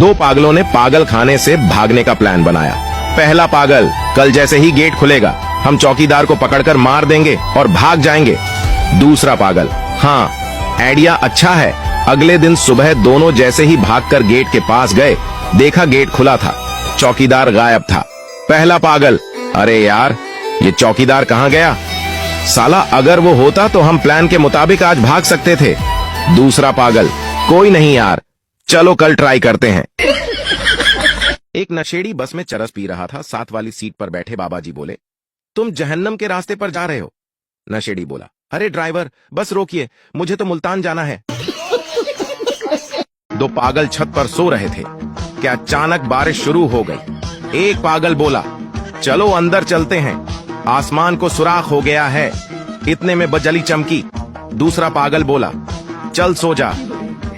दो पागलों ने पागल खाने से भागने का प्लान बनाया। पहला पागल, कल जैसे ही गेट खुलेगा हम चौकीदार को पकड़कर मार देंगे और भाग जाएंगे। दूसरा पागल, हाँ आइडिया अच्छा है। अगले दिन सुबह दोनों जैसे ही भागकर गेट के पास गए, देखा गेट खुला था, चौकीदार गायब था। पहला पागल, अरे यार ये चौकीदार कहाँ गया? साला अगर वो होता तो हम प्लान के मुताबिक आज भाग सकते थे। दूसरा पागल, कोई नहीं यार, चलो कल ट्राई करते हैं। एक नशेड़ी बस में चरस पी रहा था। साथ वाली सीट पर बैठे बाबा जी बोले, तुम जहन्नम के रास्ते पर जा रहे हो। नशेड़ी बोला, अरे ड्राइवर बस रोकिए, मुझे तो मुल्तान जाना है। दो पागल छत पर सो रहे थे कि अचानक बारिश शुरू हो गई। एक पागल बोला, चलो अंदर चलते हैं, आसमान को सुराख हो गया है। इतने में बजली चमकी। दूसरा पागल बोला, चल सो जा,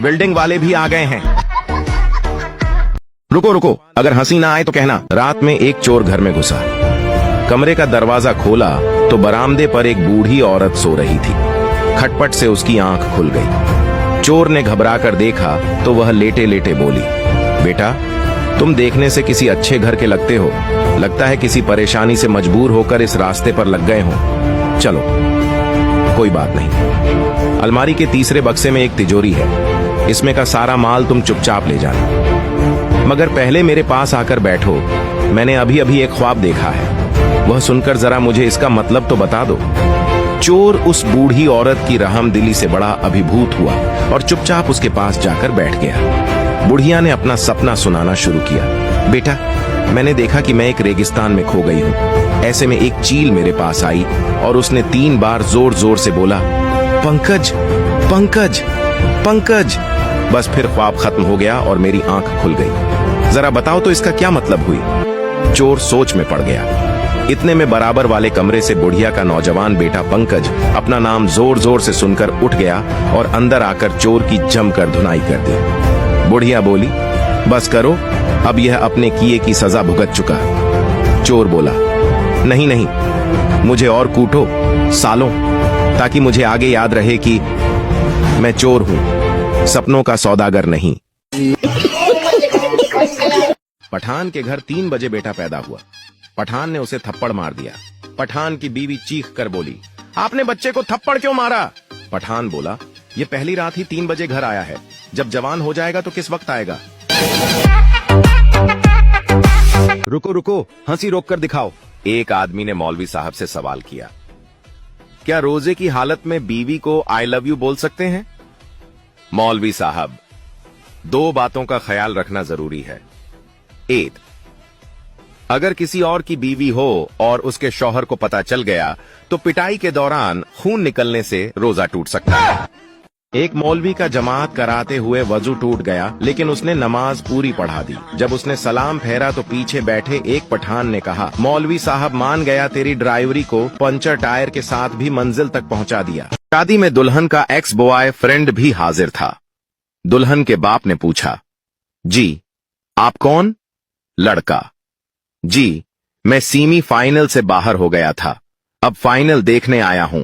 बिल्डिंग वाले भी आ गए हैं। रुको रुको, अगर हंसी ना आए तो कहना। रात में एक चोर घर में घुसा। कमरे का दरवाजा खोला तो बरामदे पर एक बूढ़ी औरत सो रही थी। खटपट से उसकी आंख खुल गई। चोर ने घबराकर देखा तो वह लेटे लेटे बोली, बेटा तुम देखने से किसी अच्छे घर के लगते हो, लगता है किसी परेशानी से मजबूर होकर इस रास्ते पर लग गए हो। चलो कोई बात नहीं। अलमारी के तीसरे बक्से में एक तिजोरी है, इसमें का सारा माल तुम चुपचाप ले जाना, मगर पहले मेरे पास आकर बैठो, मैंने अभी अभी एक ख्वाब देखा है, वह सुनकर जरा मुझे इसका मतलब तो बता दो। चोर उस बूढ़ी औरत की रहमदिली से बड़ा अभिभूत हुआ और चुपचाप उसके पास जाकर बैठ गया। बुढ़िया ने अपना सपना सुनाना शुरू किया। बेटा मैंने देखा कि मैं एक रेगिस्तान में खो गई हूँ। ऐसे में एक चील मेरे पास आई और उसने 3 बार जोर जोर से बोला, पंकज पंकज पंकज। बस फिर ख्वाब खत्म हो गया और मेरी आंख खुल गई। जरा बताओ तो इसका क्या मतलब हुई? चोर सोच में पड़ गया। इतने में बराबर वाले कमरे से बुढ़िया का नौजवान बेटा पंकज अपना नाम जोर जोर से सुनकर उठ गया और अंदर आकर चोर की जमकर धुनाई कर दी। बुढ़िया बोली, बस करो, अब यह अपने किए की सजा भुगत चुका। चोर बोला, नहीं नहीं, मुझे और कूटो सालों, ताकि मुझे आगे याद रहे कि मैं चोर हूं, सपनों का सौदागर नहीं। पठान के घर 3 बजे बेटा पैदा हुआ। पठान ने उसे थप्पड़ मार दिया। पठान की बीवी चीख कर बोली, आपने बच्चे को थप्पड़ क्यों मारा? पठान बोला, ये पहली रात ही 3 बजे घर आया है, जब जवान हो जाएगा तो किस वक्त आएगा? रुको रुको, हंसी रोक कर दिखाओ। एक आदमी ने मौलवी साहब से सवाल किया, क्या रोजे की हालत में बीवी को आई लव यू बोल सकते हैं? मौलवी साहब, 2 बातों का ख्याल रखना जरूरी है। 1, अगर किसी और की बीवी हो और उसके शौहर को पता चल गया तो पिटाई के दौरान खून निकलने से रोजा टूट सकता है। एक मौलवी का जमात कराते हुए वजू टूट गया, लेकिन उसने नमाज पूरी पढ़ा दी। जब उसने सलाम फेरा तो पीछे बैठे एक पठान ने कहा, मौलवी साहब मान गया तेरी ड्राइवरी को, पंचर टायर के साथ भी मंजिल तक पहुंचा दिया। शादी में दुल्हन का एक्स बॉय फ्रेंड भी हाजिर था। दुल्हन के बाप ने पूछा, जी आप कौन? लड़का, जी मैं सेमी फाइनल से बाहर हो गया था, अब फाइनल देखने आया हूं।